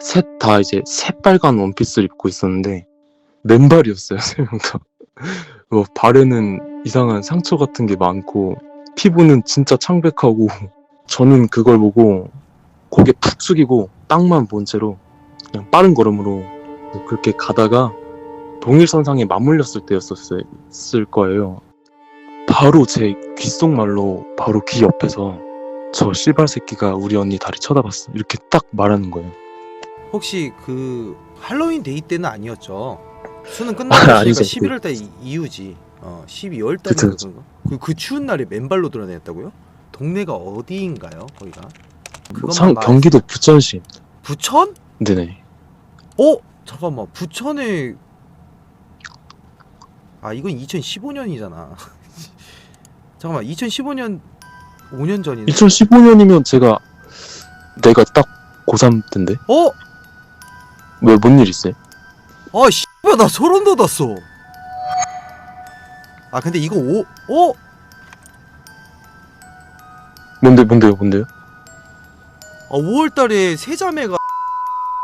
셋 다 이제 새빨간 원피스를 입고 있었는데 맨발이었어요, 세 명 다. 발에는 이상한 상처 같은 게 많고 피부는 진짜 창백하고 저는 그걸 보고 고개 푹 숙이고 땅만 본 채로 그냥 빠른 걸음으로 그렇게 가다가 동일선상에 맞물렸을 때였을 거예요. 바로 제 귓속말로 바로 귀 옆에서 저 씨발 새끼가 우리 언니 다리 쳐다봤어 이렇게 딱 말하는 거예요. 혹시 그 할로윈 데이 때는 아니었죠? 수능 끝나고 아니죠. 11월 달 이후지. 12월 그쵸, 달인가 그런가? 그 추운 날에 맨발로 드러냈다고요? 동네가 어디인가요? 거기가? 그것만 경기도 부천시. 부천? 네네. 잠깐만. 부천에 이건 2015년이잖아. 잠깐만. 2015년 5년 전이네. 2015년이면 내가 딱 고3 때인데. 왜 뭔 일 있어요? 씨발 나 소름 돋았어. 근데 이거 뭔데요? 5월 달에 세자매가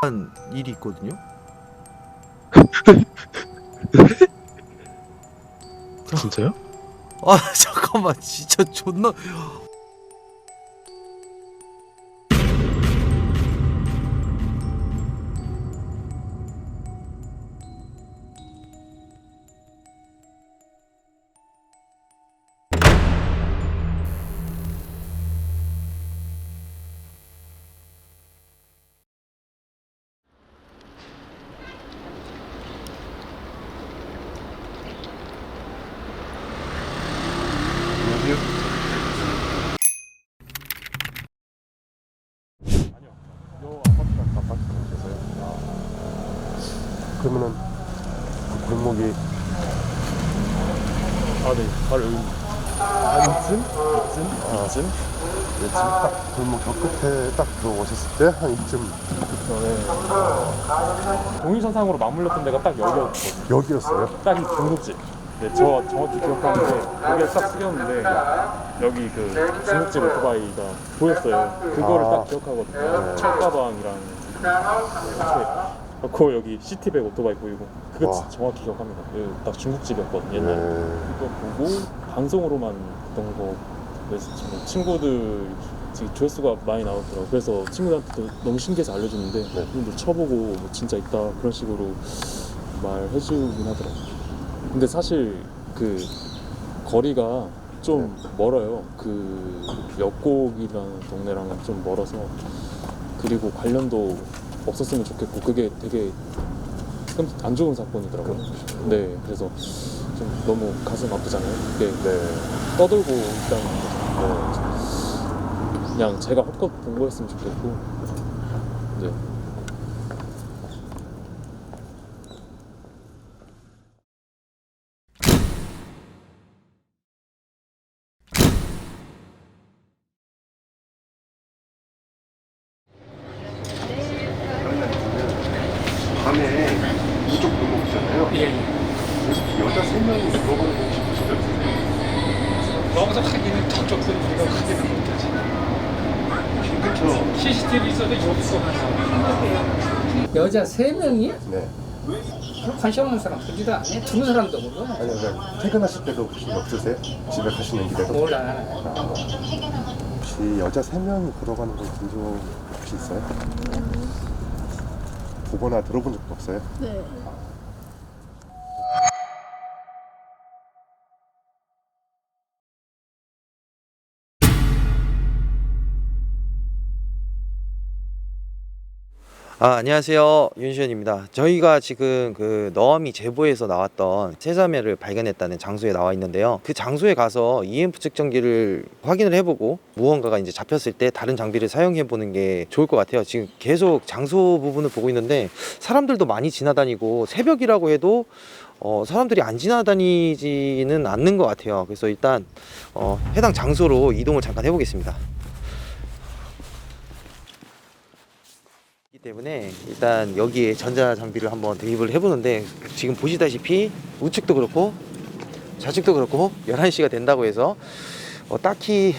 한 일이 있거든요. 진짜요? 잠깐만 진짜 존나. 그러면은 그 골목이 네. 바로 여기. 이쯤? 딱 골목 저 끝에 딱 들어오셨을 때 한 이쯤 동일선상으로 맞물렸던 데가 딱 여기였거든요. 여기였어요. 딱 이 중국집. 네, 저 정확히 기억하는데 거기에 딱 숙였는데 여기 그 중국집 오토바이가 보였어요. 그거를 딱 기억하거든요. 철가방이랑 이렇게 그 여기 시티백 오토바이 보이고 그거 와. 정확히 기억합니다. 여기 딱 중국집이었거든요 옛날에. 그거 보고 방송으로만 봤던 거. 그래서 지금 친구들 지금 조회수가 많이 나오더라고요. 그래서 친구들한테도 너무 신기해서 알려주는데 형들 쳐보고 뭐 진짜 있다 그런 식으로 말해주긴 하더라고요. 근데 사실 그 거리가 좀 멀어요. 그 역곡이라는 동네랑은 좀 멀어서 그리고 관련도 없었으면 좋겠고 그게 되게 안 좋은 사건이더라고요. 네, 그래서 좀 너무 가슴 아프잖아요. 그게 떠들고 있다는 거. 그냥 제가 헛것 본 거였으면 좋겠고. 네. 밤에 이쪽 골목 있잖아요. 여자 3명이 들어가는 거 혹시 보신 적 있으세요? 거기서 확인은 저쪽 소리 우리가 확인을 못하지. 그쵸. CCTV 있어도 여기서만 나와. 여자 3명이? 네. 관심 없는 사람 보지도 않아. 두는 사람도 몰라. 아니, 퇴근하실 때도 혹시 없으세요? 집에 가시는 길에도? 몰라. 혹시 여자 3명이 걸어가는 걸 본 적 혹시 있어요? 보거나 들어본 적도 없어요? 네. 안녕하세요. 윤시현입니다. 저희가 지금 그 너아미 제보에서 나왔던 세자매를 발견했다는 장소에 나와 있는데요. 그 장소에 가서 EMF 측정기를 확인을 해보고 무언가가 이제 잡혔을 때 다른 장비를 사용해 보는 게 좋을 것 같아요. 지금 계속 장소 부분을 보고 있는데 사람들도 많이 지나다니고 새벽이라고 해도 사람들이 안 지나다니지는 않는 것 같아요. 그래서 일단 해당 장소로 이동을 잠깐 해보겠습니다. 때문에 일단 여기에 전자장비를 한번 대입을 해보는데 지금 보시다시피 우측도 그렇고 좌측도 그렇고 11시가 된다고 해서 딱히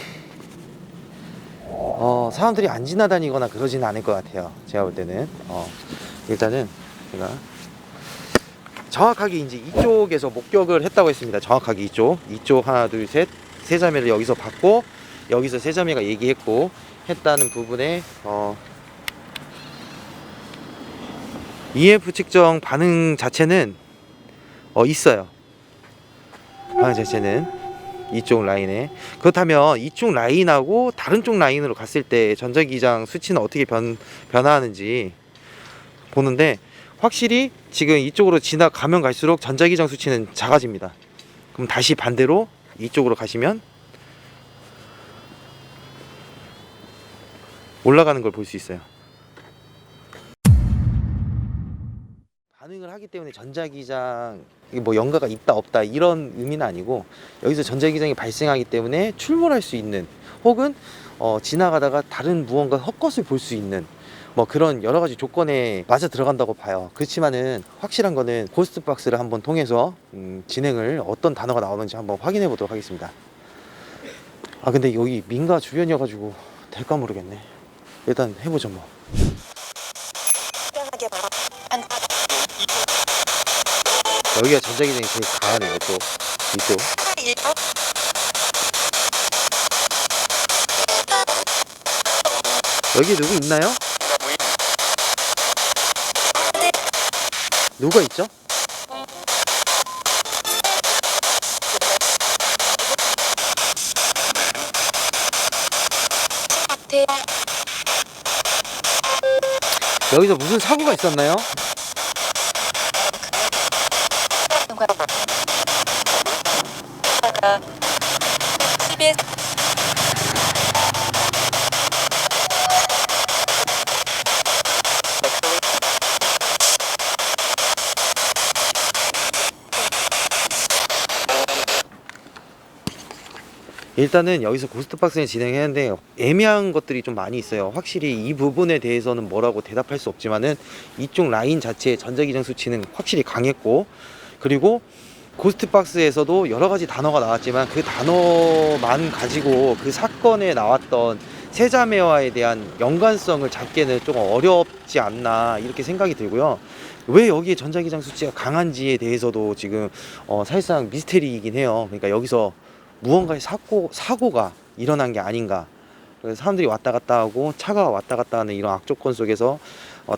사람들이 안 지나다니거나 그러지는 않을 것 같아요. 제가 볼 때는 일단은 제가 정확하게 이제 이쪽에서 목격을 했다고 했습니다. 정확하게 이쪽 하나 둘 셋 세자매를 여기서 봤고 여기서 세자매가 얘기했고 했다는 부분에 EF 측정 반응 자체는 있어요. 반응 자체는 이쪽 라인에. 그렇다면 이쪽 라인하고 다른 쪽 라인으로 갔을 때 전자기장 수치는 어떻게 변화하는지 보는데 확실히 지금 이쪽으로 지나가면 갈수록 전자기장 수치는 작아집니다. 그럼 다시 반대로 이쪽으로 가시면 올라가는 걸 볼 수 있어요. 반응을 하기 때문에 전자기장 뭐 연가가 있다 없다 이런 의미는 아니고 여기서 전자기장이 발생하기 때문에 출몰할 수 있는 혹은 지나가다가 다른 무언가 헛것을 볼 수 있는 뭐 그런 여러 가지 조건에 맞아 들어간다고 봐요. 그렇지만은 확실한 거는 고스트박스를 한번 통해서 진행을 어떤 단어가 나오는지 한번 확인해 보도록 하겠습니다. 근데 여기 민가 주변이어가지고 될까 모르겠네. 일단 해보죠 뭐. 여기가 전자기장이 제일 강하네요. 또 이쪽. 여기 누구 있나요? 누가 있죠? 여기서 무슨 사고가 있었나요? 일단은 여기서 고스트박스를 진행했는데 애매한 것들이 좀 많이 있어요. 확실히 이 부분에 대해서는 뭐라고 대답할 수 없지만은 이쪽 라인 자체의 전자기장 수치는 확실히 강했고, 그리고 고스트박스에서도 여러 가지 단어가 나왔지만 그 단어만 가지고 그 사건에 나왔던 세자매와에 대한 연관성을 잡기에는 조금 어렵지 않나 이렇게 생각이 들고요. 왜 여기에 전자기장 수치가 강한지에 대해서도 지금 사실상 미스테리이긴 해요. 그러니까 여기서 무언가의 사고가 일어난 게 아닌가. 그래서 사람들이 왔다 갔다 하고 차가 왔다 갔다 하는 이런 악조건 속에서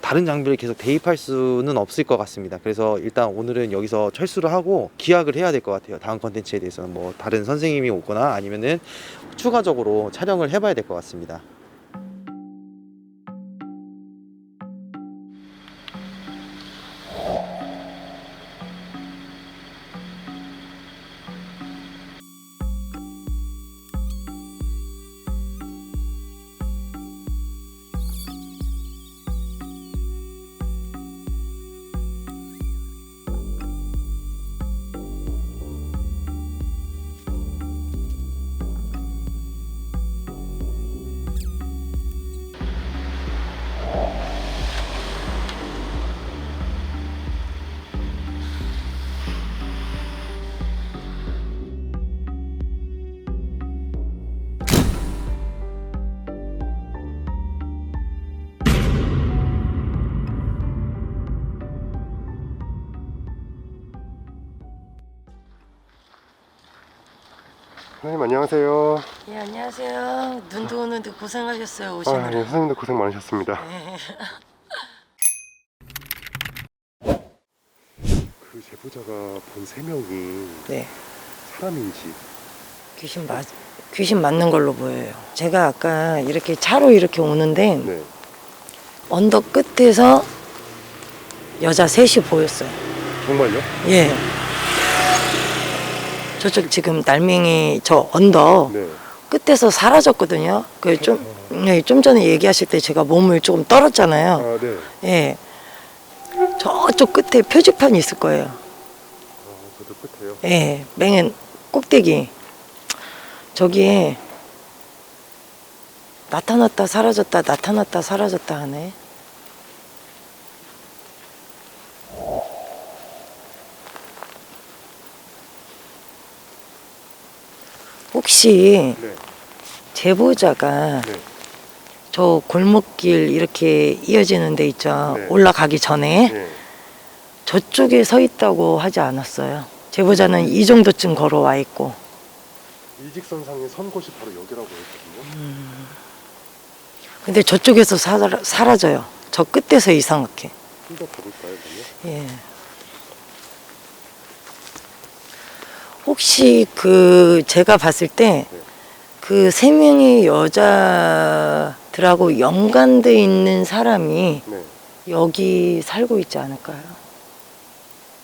다른 장비를 계속 대입할 수는 없을 것 같습니다. 그래서 일단 오늘은 여기서 철수를 하고 기약을 해야 될 것 같아요. 다음 컨텐츠에 대해서는 뭐 다른 선생님이 오거나 아니면은 추가적으로 촬영을 해봐야 될 것 같습니다. 선생님 안녕하세요. 예, 안녕하세요. 눈도 오는데 고생하셨어요, 예, 오시느라. 선생님도 고생 많으셨습니다. 네. 그 제보자가 본 3명이 네, 사람인지. 귀신 맞는 걸로 보여요. 제가 아까 이렇게 차로 이렇게 오는데 네. 언덕 끝에서 여자 셋이 보였어요. 정말요? 예. 저쪽 지금 날맹이 저 언덕 네. 끝에서 사라졌거든요. 좀 전에 얘기하실 때 제가 몸을 조금 떨었잖아요. 아, 네. 예. 저쪽 끝에 표지판이 있을 거예요. 저도 끝에요. 예, 맹은 꼭대기. 저기에 나타났다 사라졌다 나타났다 사라졌다 하네. 혹시 네. 제보자가 네. 저 골목길 이렇게 이어지는 데 있죠. 네. 올라가기 전에 네. 저쪽에 서 있다고 하지 않았어요. 제보자는 이 정도쯤 걸어와 있고. 일직선상에 선 곳이 바로 여기라고 했거든요. 근데 저쪽에서 사라져요. 저 끝에서 이상하게. 좀 더 가볼까요, 그러면? 예. 혹시 제가 봤을 때 그 3명의 여자들하고 연관돼 있는 사람이 네. 여기 살고 있지 않을까요?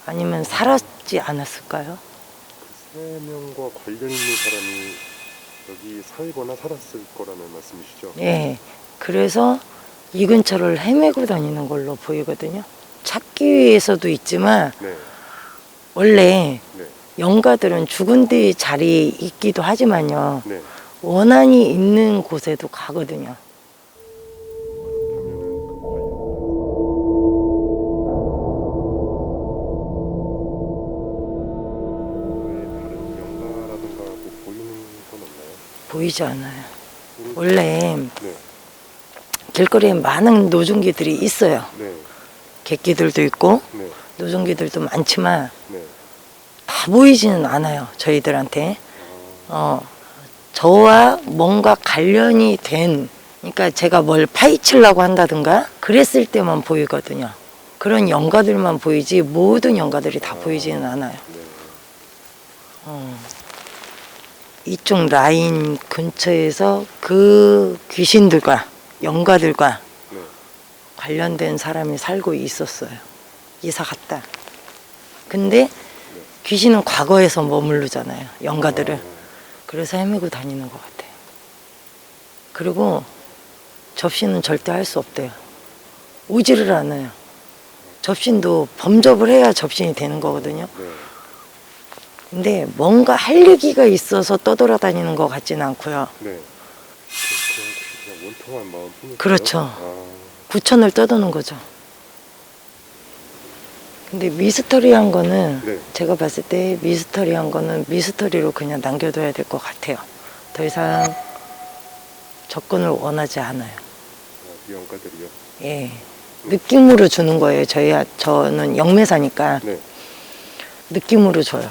아니면 살았지 않았을까요? 세 명과 관련 있는 사람이 여기 살거나 살았을 거라는 말씀이시죠? 예. 그래서 이 근처를 헤매고 다니는 걸로 보이거든요. 찾기 위해서도 있지만 네. 원래 네. 영가들은 죽은 뒤 자리에 있기도 하지만요. 네. 원한이 있는 곳에도 가거든요. 다른 연가라든가 뭐 보이는 건 없나요? 보이지 않아요. 원래 네. 길거리에 많은 노중기들이 있어요. 네. 객기들도 있고 네. 노중기들도 많지만 네. 다 보이지는 않아요. 저희들한테. 저와 뭔가 관련이 된, 그러니까 제가 뭘 파헤치려고 한다든가 그랬을 때만 보이거든요. 그런 연가들만 보이지 모든 연가들이 다 보이지는 않아요. 이쪽 라인 근처에서 그 귀신들과 연가들과 네. 관련된 사람이 살고 있었어요. 이사 갔다. 근데 귀신은 과거에서 머무르잖아요. 연가들을. 그래서 헤매고 다니는 것 같아요. 그리고 접신은 절대 할 수 없대요. 오지를 않아요. 접신도 범접을 해야 접신이 되는 거거든요. 네. 근데 뭔가 할 얘기가 있어서 떠돌아다니는 것 같지는 않고요. 네. 그냥 원통한 마음 뿐이죠. 그렇죠. 구천을 떠도는 거죠. 근데 미스터리한 거는 네. 제가 봤을 때 미스터리한 거는 미스터리로 그냥 남겨둬야 될 것 같아요. 더 이상 접근을 원하지 않아요. 이 연가들이요. 예. 느낌으로 주는 거예요. 저는 영매사니까 네. 느낌으로 줘요.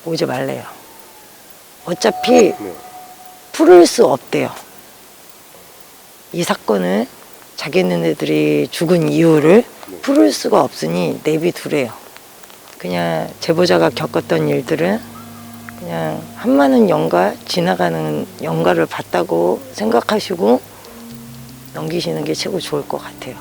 오지 말래요. 어차피 네. 풀을 수 없대요. 이 사건을 자기네들이 죽은 이유를 풀을 수가 없으니 내비두래요. 그냥 제보자가 겪었던 일들은 그냥 한많은 영가, 지나가는 영가를 봤다고 생각하시고 넘기시는 게 최고 좋을 것 같아요.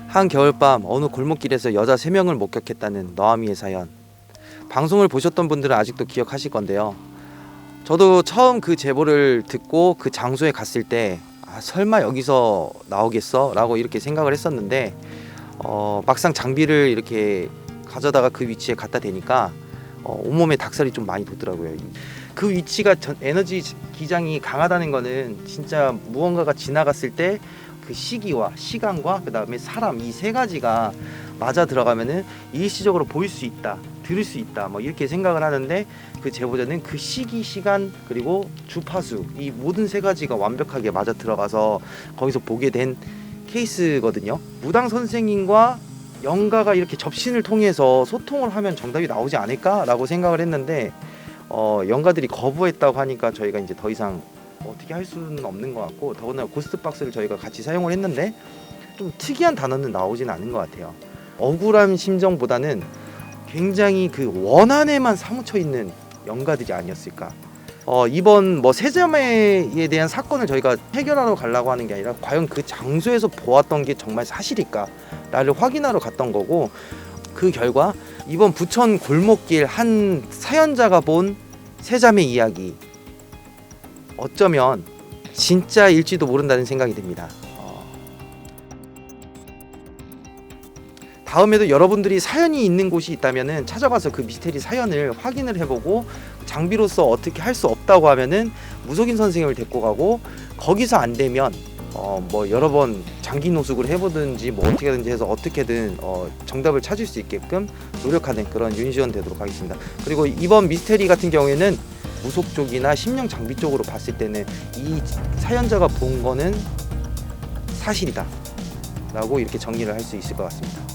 한 겨울밤 어느 골목길에서 여자 3명을 목격했다는 너아미의 사연. 방송을 보셨던 분들은 아직도 기억하실 건데요. 저도 처음 그 제보를 듣고 그 장소에 갔을 때 설마 여기서 나오겠어? 라고 이렇게 생각을 했었는데 막상 장비를 이렇게 가져다가 그 위치에 갖다 대니까 온몸에 닭살이 좀 많이 돋더라고요. 그 위치가 에너지 기장이 강하다는 거는 진짜 무언가가 지나갔을 때 그 시기와 시간과 그 다음에 사람 이 세 가지가 맞아 들어가면은 일시적으로 보일 수 있다, 들을 수 있다, 뭐 이렇게 생각을 하는데 그 제보자는 그 시기, 시간 그리고 주파수 이 모든 세 가지가 완벽하게 맞아 들어가서 거기서 보게 된 케이스거든요. 무당 선생님과 영가가 이렇게 접신을 통해서 소통을 하면 정답이 나오지 않을까라고 생각을 했는데 영가들이 거부했다고 하니까 저희가 이제 더 이상 어떻게 할 수는 없는 것 같고, 더군다나 고스트박스를 저희가 같이 사용을 했는데 좀 특이한 단어는 나오진 않은 것 같아요. 억울한 심정보다는 굉장히 그 원한에만 사무쳐 있는 영가들이 아니었을까. 이번 세자매에 대한 사건을 저희가 해결하러 가려고 하는 게 아니라 과연 그 장소에서 보았던 게 정말 사실일까를 확인하러 갔던 거고, 그 결과 이번 부천 골목길 한 사연자가 본 세자매 이야기 어쩌면 진짜일지도 모른다는 생각이 듭니다. 다음에도 여러분들이 사연이 있는 곳이 있다면은 찾아가서 그 미스테리 사연을 확인을 해보고, 장비로서 어떻게 할 수 없다고 하면은 무속인 선생님을 데리고 가고, 거기서 안 되면 뭐 여러 번 장기 노숙을 해보든지 뭐 어떻게든지 해서 어떻게든 정답을 찾을 수 있게끔 노력하는 그런 윤시원 되도록 하겠습니다. 그리고 이번 미스테리 같은 경우에는 무속 쪽이나 심령 장비 쪽으로 봤을 때는 이 사연자가 본 거는 사실이다 라고 이렇게 정리를 할 수 있을 것 같습니다.